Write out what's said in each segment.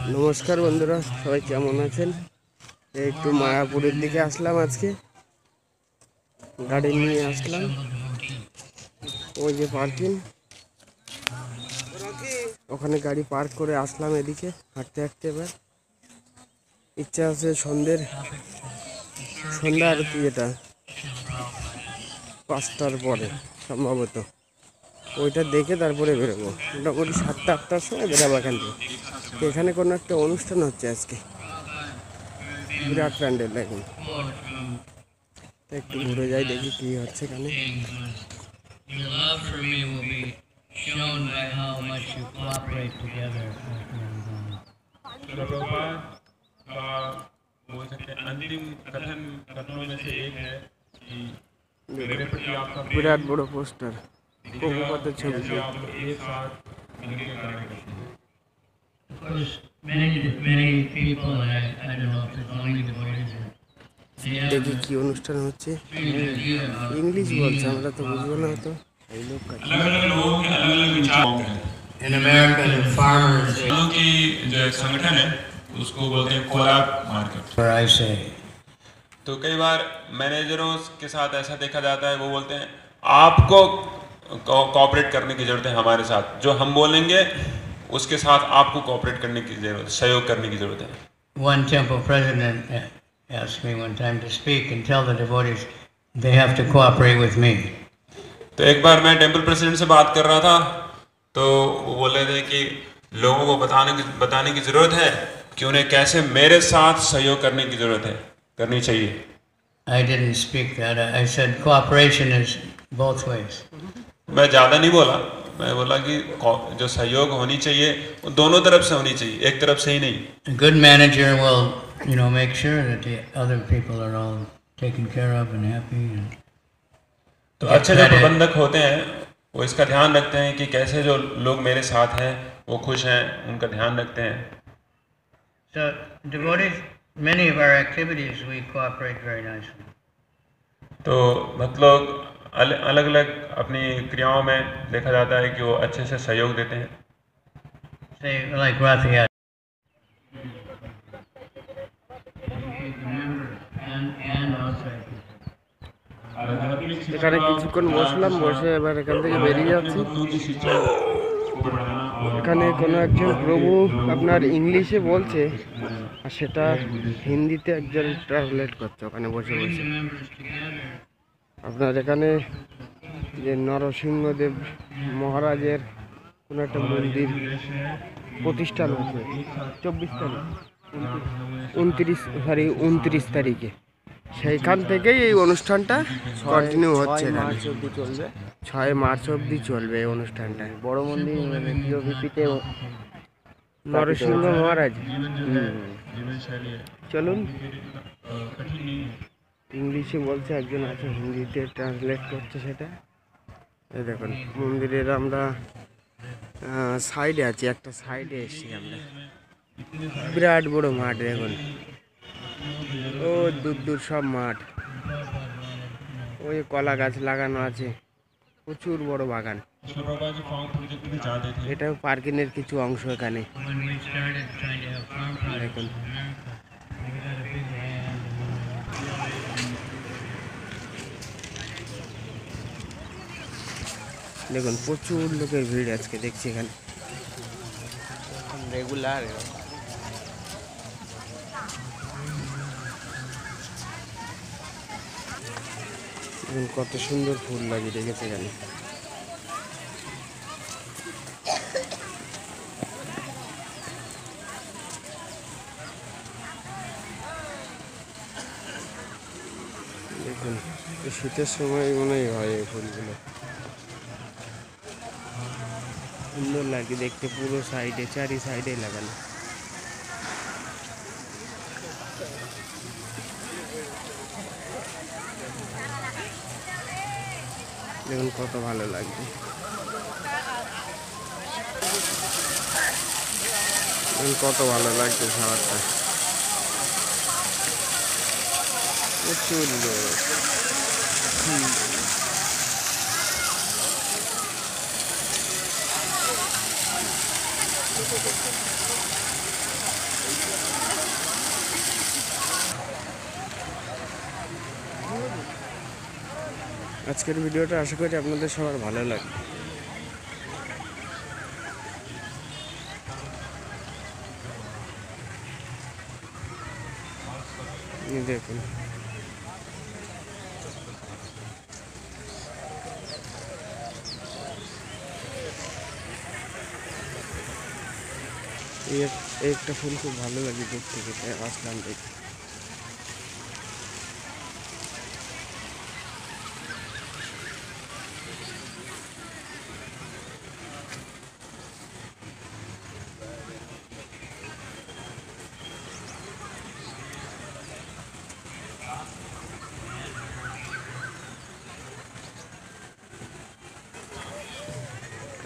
নমস্কার বন্ধুরা, সবাই কেমন আছেন? একটু মায়াপুরের দিকে আসলাম, আজকে গাড়ি নিয়ে আসলাম। ওই যে পার্কিং, ওখানে গাড়ি পার্ক করে আসলাম এদিকে হাঁটতে হাঁটতে। এবার ইচ্ছা আছে সন্ধ্যা আরতি, এটা 5টার পরে সম্ভবত, ওইটা দেখে তারপরে বেরোবো। মোটামুটি 7টা-8টার সময় বেরোবো এখান থেকে। তো এখানে কোনো একটা অনুষ্ঠান হচ্ছে আজকে, বিরাট প্যান্ডেল এখন। একটু ঘুরে যাই, দেখি কি হচ্ছে এখানে। Your love for me will be shown by how much you cooperate together. Prabhupada का बोल सकते हैं अंतिम कथनों में से एक है कि मेरे प्रति आपका বিরাট বড় পোস্টার, প্রভুপাদের ছবি। कैसे आप एक साथ मिलकर कार्य करते हैं। Of course, many people, and I don't know if it's only devotees, they have দেখি কি অনুষ্ঠান হচ্ছে। strange idea about ইংলিশ বলছে, being আমরা তো বুঝবো না হয়তো। এই লোক अलग-अलग लोगों के अलग-अलग विचार हैं। in America, the farmers, लोगों की जो एक संगठन है उसको बोलते हैं कोलैब मार्केट। where I say, तो कई बार मैनेजरों के साथ ऐसा देखा जाता है, वो बोलते हैं आपको कोऑपरेट करने की जरूरत है हमारे साथ, जो हम बोलेंगे उसके साथ आपको कोऑपरेट करने की जरूरत है, सहयोग करने की जरूरत है। one temple president asked me one time to speak and tell the devotees they have to cooperate with me. तो एक बार मैं टेंपल प्रेसिडेंट से बात कर रहा था, तो वो बोल रहे थे कि लोगों को बताने की जरूरत है कि उन्हें कैसे मेरे साथ सहयोग करने की जरूरत है, करनी चाहिए। I didn't speak that. I said cooperation is both ways. मैं ज़्यादा नहीं बोला, मैं बोला कि जो सहयोग होनी चाहिए वो दोनों तरफ से होनी चाहिए, एक तरफ से ही नहीं। A good manager will, make sure that the other people are all taken care of and happy. And तो अच्छे जो प्रबंधक होते हैं वो इसका ध्यान रखते हैं कि कैसे जो लोग मेरे साथ हैं वो खुश हैं, उनका ध्यान रखते हैं। so, devotees, many of our activities we cooperate very nicely. तो भक्त लोग अलग अलग अपनी क्रियाओं में देखा जाता है कि वो अच्छे से सहयोग देते हैं। Say, like Rath Yatra. And outside. এখানে কিছুক্ষণ বসলাম, বসে এবার এখান থেকে বেরিয়ে যাচ্ছি। এখানে কোনো একজন প্রভু আপনার ইংলিশে বলছে, আর সেটা হিন্দিতে একজন ট্রান্সলেট করছে ওখানে বসে বসে। আপনার এখানে যে নরসিংহদেব মহারাজের কোনো একটা মন্দির প্রতিষ্ঠান হচ্ছে 24 তারিখ, 29 তারিখে। সেইখান থেকেই এই অনুষ্ঠানটা কন্টিনিউ হচ্ছে। 6 মার্চ অবধি চলবে এই অনুষ্ঠানটা। বড় মন্দির মানে পিওপিতে নরসিংহ মহারাজ। চলুন, ইংলিশে বলছে, একজন আছে হিন্দিতে ট্রান্সলেট করছে সেটা। এই দেখুন মন্দিরের আমরা সাইডে আছি, একটা সাইডে এসেছি আমরা। বিরাট বড় মাঠ দেখুন, ও দূর দূর সব মাঠ। ওই কলা গাছ লাগানো আছে, প্রচুর বড় বাগান। এটাও পার্কিংয়ের কিছু অংশ এখানে When we started trying to have farm products দেখুন। in America, we got a big hand. দেখুন প্রচুর লোকের ভিড় আজকে দেখছি এখানে। রেগুলার দেখুন কত সুন্দর ফুল লাগিয়ে রেখেছে এখানে। দেখুন শীতের সময় মনে হয় এই ফুলগুলো সুন্দর লাগে দেখতে, পুরো সাইডে চারি সাইডে লাগানো। দেখুন কত ভালো লাগছে, দেখুন কত ভালো লাগছে খাবারটা, প্রচুর লোক। আজকের ভিডিওটা আশা করি আপনাদের সবার ভালো লাগবে। দেখুন একটা ফুল খুব ভালো লাগে দেখতে, তাই আসলাম দেখতে।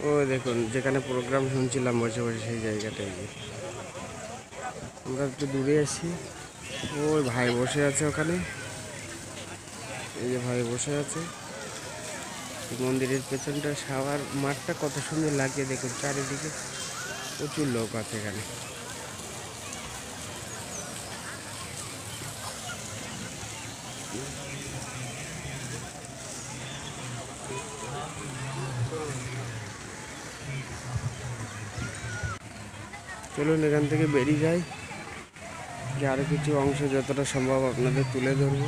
ও দেখুন, যেখানে প্রোগ্রাম শুনছিলাম বসে বসে সেই জায়গাটায় গিয়ে আমরা একটু দূরে আছি। ওই ভাই বসে আছে ওখানে, এই যে ভাই বসে আছে। মন্দিরের পেছনটা সাওয়ার মাঠটা কত সুন্দর লাগে দেখুন, চারিদিকে প্রচুর লোক আছে এখানে। চলুন এখান থেকে বেরিয়ে যাই, যে আরো কিছু অংশ যতটা সম্ভব আপনাদের তুলে ধরবো।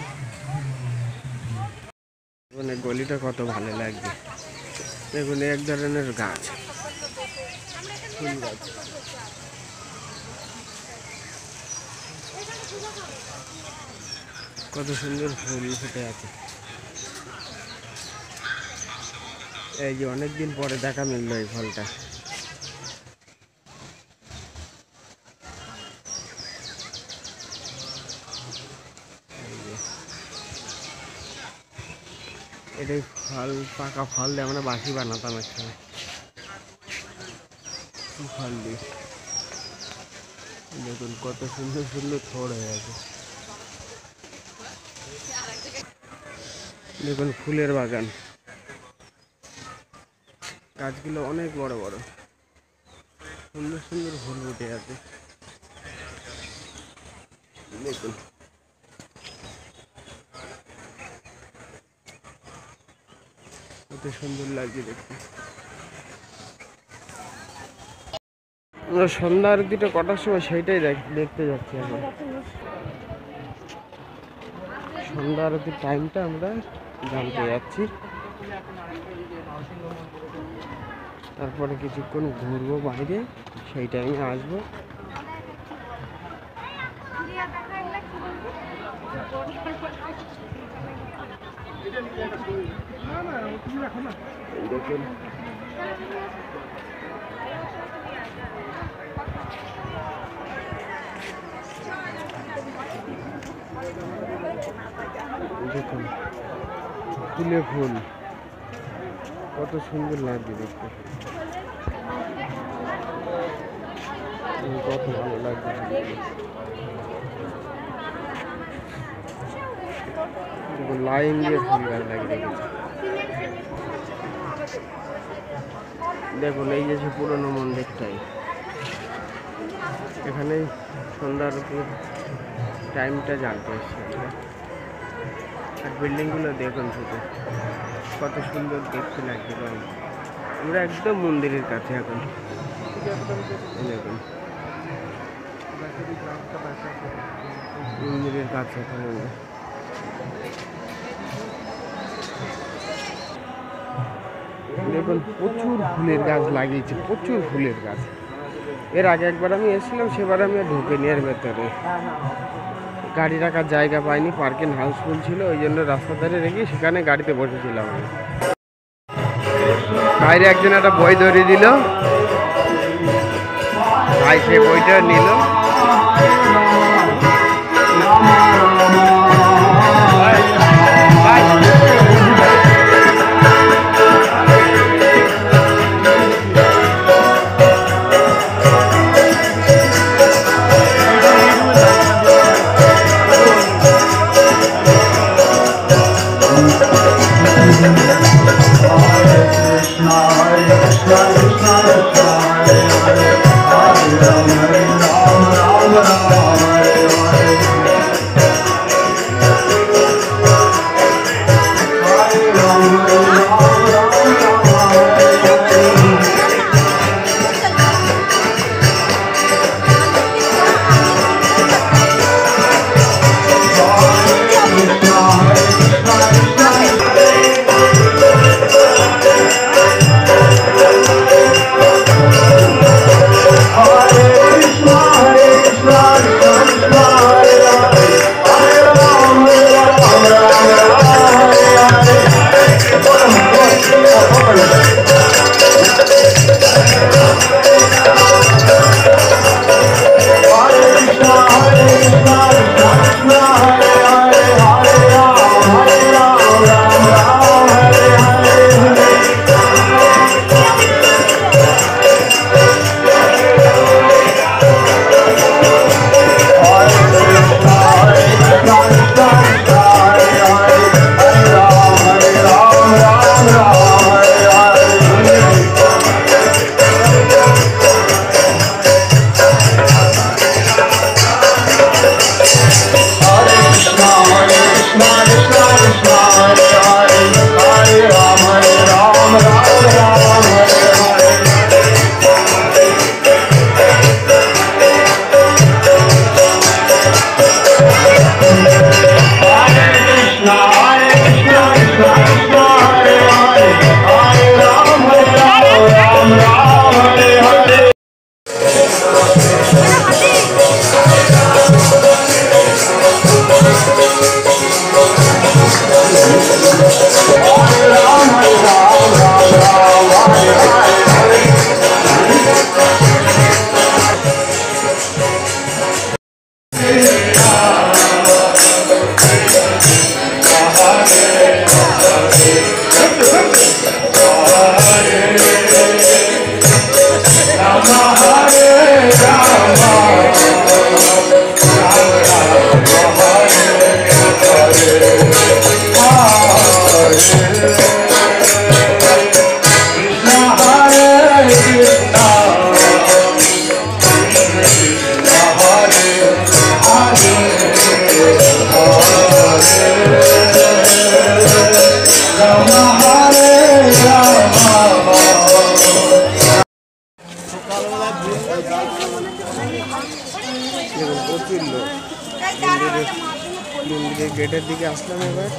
মানে গলিটা কত ভালো লাগবে দেখুন, এক ধরনের গাছ, ফুল গাছ। কত সুন্দর ফুল ফুটে আছে। এই যে অনেকদিন পরে দেখা মিললো এই ফলটা। এটাই ফল, পাকা ফল দিয়ে আমরা বাসি বানাতাম একসময়। ফল দিয়ে দেখুন কত সুন্দর সুন্দর থোড় হয়ে আছে। দেখুন ফুলের বাগান, গাছগুলো অনেক বড় বড়, সুন্দর সুন্দর ফুল ফুটে আছে। দেখুন কত সুন্দর লাগছে দেখতে। আমরা সন্ধ্যা আরতিটা কটার সময় সেইটাই দেখতে যাচ্ছি এখন। সন্ধ্যা আরতির টাইমটা আমরা জানতে যাচ্ছি, তারপরে কিছুক্ষণ ঘুরবো বাইরে, সেই টাইমে আসবো। দেখুন দেখুন ফুলে ফুল কত সুন্দর লাগছে দেখতে, কত ভালো লাগছে। লাইন দিয়ে ফুল গাছ লাগিয়ে রেখেছে। দেখুন এই যে সে পুরনো মন্দিরটাই, এখানেই সন্ধ্যা আরতির টাইমটা জানতে এসেছি আমরা। আর বিল্ডিংগুলো দেখুন শুধু কত সুন্দর দেখতে লাগছে। আমরা একদম মন্দিরের কাছে এখন, দেখুন মন্দিরের কাছে এখন আমরা। দেখুন প্রচুর ফুলের গাছ লাগিয়েছে, প্রচুর ফুলের গাছ। এর আগে একবার আমি এসেছিলাম, সেবার আমি ঢুকিনি এর ভেতরে, গাড়ি রাখার জায়গা পাইনি, পার্কিং হাউসফুল ছিল, ওই জন্য রাস্তা ধারে রেখে সেখানে গাড়িতে বসেছিলাম আমি। বাইরে একজন একটা বই ধরিয়ে দিল, ভাই সে বইটা নিল। দেখুন প্রচুর লোক। মন্দিরের গেটের দিকে আসলাম এবার।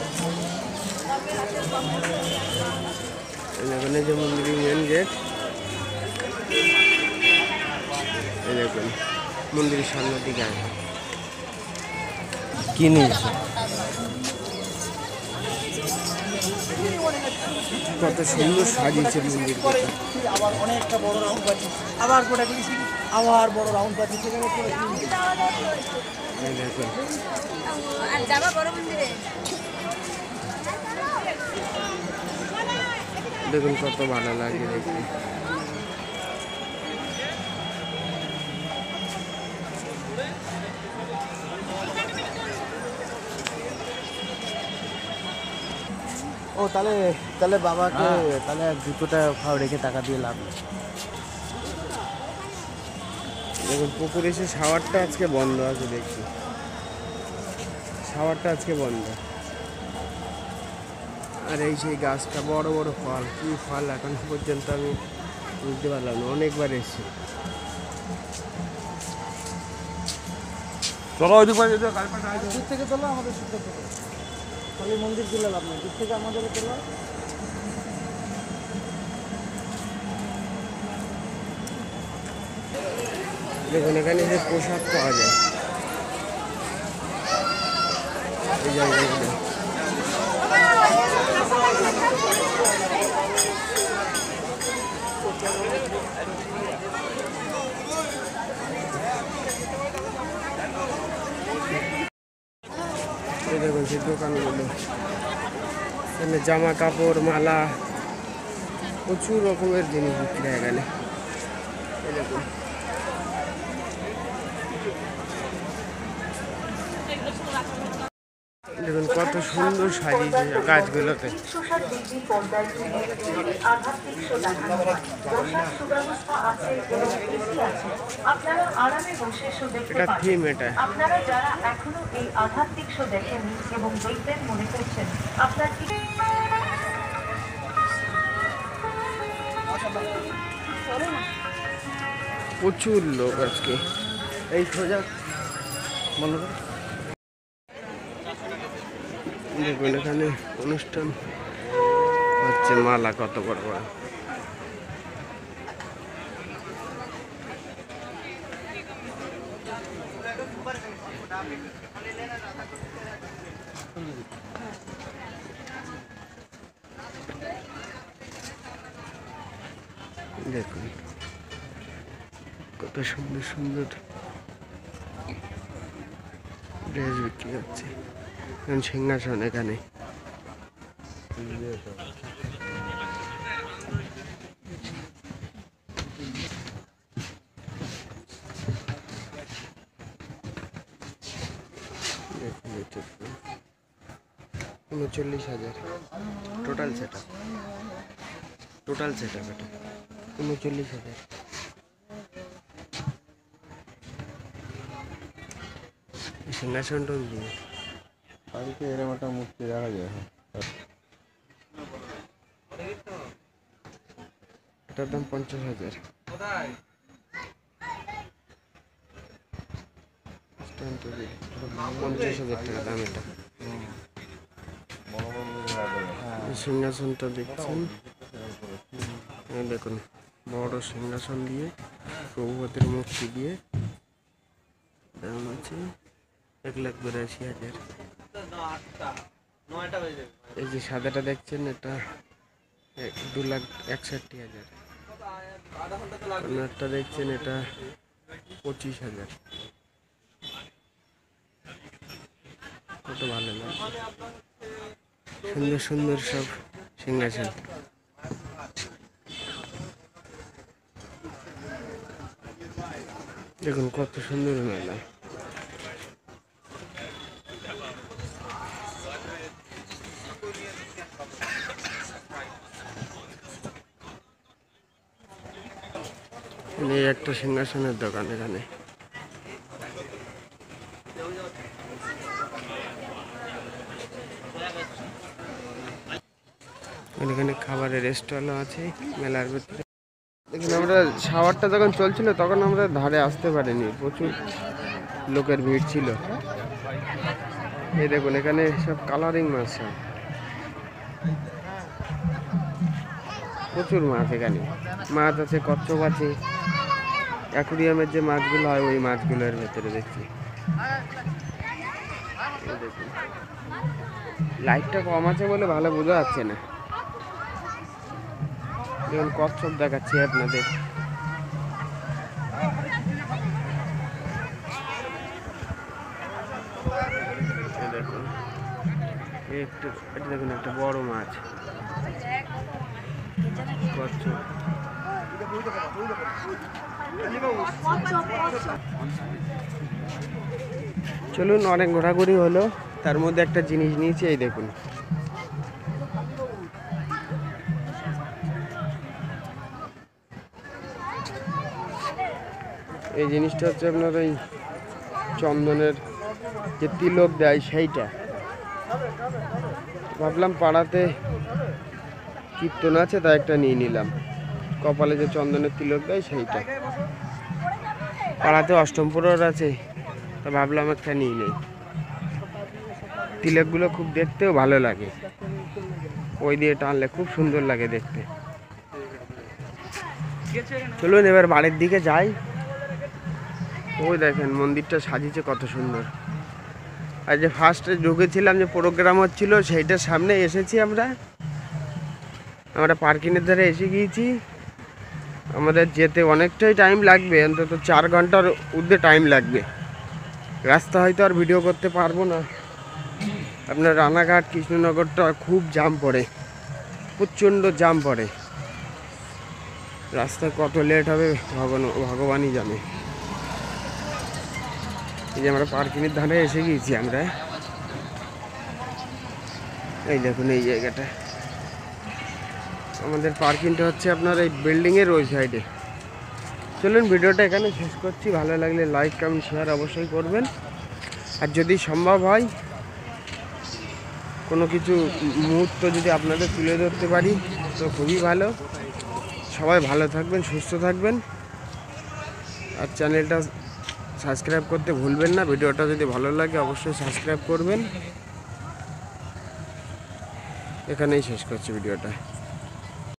এখানে যে মন্দিরের মেন গেট, এই দেখুন মন্দিরের সামনের দিকে আছে। কি নিয়েছে? কত সুন্দর সাজিয়েছে মন্দিরটা। আবার অনেকটা বড় রাউন্ড পাচ্ছি, আবার গোটা দিয়েছি, আবার বড় রাউন্ড পাচ্ছি, সেখানে এই দেখুন আর যাবা বড় মন্দিরে। দেখুন কত ভালো লাগে দেখতে। ও তাহলে তাহলে বাবাকে তাহলে জুতোটা খাও রেখে টাকা দিয়ে লাভ নেই। দেখুন পুকুর এসে শাওয়ারটা আজকে বন্ধ আছে দেখছি, শাওয়ারটা আজকে বন্ধ। আর এই সেই গাছটা বড় বড় ফল, কি ফল এখন পর্যন্ত আমি বুঝতে পারলাম না, অনেকবার এসেছি। দূর থেকে চলো আমাদের শুদ্ধ করে খালি মন্দির দিলে লাভ নেই, দূর থেকে আমাদের চলো। দেখুন এখানে যে প্রসাদ পাওয়া যায় এই জায়গাগুলো। এই দেখুন সেই দোকানগুলো, এখানে জামা কাপড়, মালা, প্রচুর রকমের জিনিস বিক্রি হয় এখানে। এই দেখুন দেখুন কত সুন্দর সাজিয়েছে গাছগুলোতে। এটা থিম, এটা আপনারা যারা এখনো এই আধ্যাত্মিক শো দেখেননি এবং দেখবেন মনে করছেন আপনার প্রচুর লোক আজকে। এই সোজা বলো তো। দেখুন এখানে অনুষ্ঠান হচ্ছে, মালা কত বড় বড়। দেখুন কত সুন্দর সুন্দর ড্রেস বিক্রি হচ্ছে। সিংহাসন এখানে, দেখুন 39,000 total set up, total set up এটা 39,000। সিংহাসনটা দিয়ে বাড়িতে এরকম একটা মূর্তি দেখা যায়। এটার দাম 50,000। 50,000 টাকা দাম এটা। সিংহাসনটা দেখছেন, দেখুন বড় সিংহাসন দিয়ে প্রভুপতির মূর্তি দিয়ে দাম আছে 1,82,000। এই যে সাদাটা দেখছেন এটা 2,61,000। একটা দেখছেন এটা 25,000। কত ভালো লাগে, সুন্দর সুন্দর সব সিংহাসন। দেখুন কত সুন্দর মেলা। এই একটা সিংহাসনের দোকান এখানে। এখানে খাবারের রেস্টুরেন্টও আছে মেলার ভিতরে। দেখুন দেখুন আমরা শাওয়ারটা যখন চলছিল তখন আমরা ধারে আসতে পারিনি, প্রচুর লোকের ভিড় ছিল। এই দেখুন এখানে সব কালারিং মাছ, সব প্রচুর মাছ। এখানে মাছ আছে, কচ্ছপ আছে, অ্যাকুরিয়ামের যে মাছগুলো হয় ওই মাছগুলোর ভেতরে দেখছি। এই দেখুন লাইটটা কম আছে বলে ভালো বোঝা যাচ্ছে না। দেখুন কচ্ছপ দেখাচ্ছি আপনাদের। এই দেখুন এটা দেখুন একটা বড় মাছ কচ্ছপ। চলুন, অনেক ঘোরাঘুরি হলো, তার মধ্যে একটা জিনিস নিয়েছি, এই দেখুন। এই জিনিসটা হচ্ছে আপনার ওই চন্দনের যে তিলক দেয় সেইটা। ভাবলাম পাড়াতে কীর্তন আছে তাই একটা নিয়ে নিলাম। কপালে যে চন্দনের তিলক দেয় সেইটা, পাড়াতে অষ্টম প্রহর আছে তা ভাবলাম একটা নিয়ে নেই। তিলকগুলো খুব দেখতেও ভালো লাগে, ওই দিয়ে টানলে খুব সুন্দর লাগে দেখতে। চলুন এবার বাড়ির দিকে যাই। ওই দেখেন মন্দিরটা সাজিয়েছে কত সুন্দর। আর যে ফার্স্টে ঢুকেছিলাম যে প্রোগ্রাম হচ্ছিল সেইটার সামনে এসেছি আমরা পার্কিংয়ের ধারে এসে গিয়েছি। আমাদের যেতে অনেকটাই টাইম লাগবে, অন্তত 4 ঘন্টার ঊর্ধ্বে টাইম লাগবে। রাস্তা হয়তো আর ভিডিও করতে পারবো না। আপনার রানাঘাট কৃষ্ণনগরটা খুব জাম পড়ে, প্রচণ্ড জাম পড়ে। রাস্তায় কত লেট হবে ভগবানই জানে। এই যে আমরা পার্কিংয়ের ধারে এসে গিয়েছি আমরা। এই দেখুন এই জায়গাটা, আমাদের পার্কিংটা হচ্ছে আপনার এই বিল্ডিংয়ের ওই সাইডে। চলুন ভিডিওটা এখানে শেষ করছি। ভালো লাগলে লাইক কমেন্ট শেয়ার অবশ্যই করবেন। আর যদি সম্ভব হয় কোনো কিছু মুহূর্ত যদি আপনাদের তুলে ধরতে পারি তো খুবই ভালো। সবাই ভালো থাকবেন, সুস্থ থাকবেন, আর চ্যানেলটা সাবস্ক্রাইব করতে ভুলবেন না। ভিডিওটা যদি ভালো লাগে অবশ্যই সাবস্ক্রাইব করবেন। এখানেই শেষ করছি ভিডিওটা।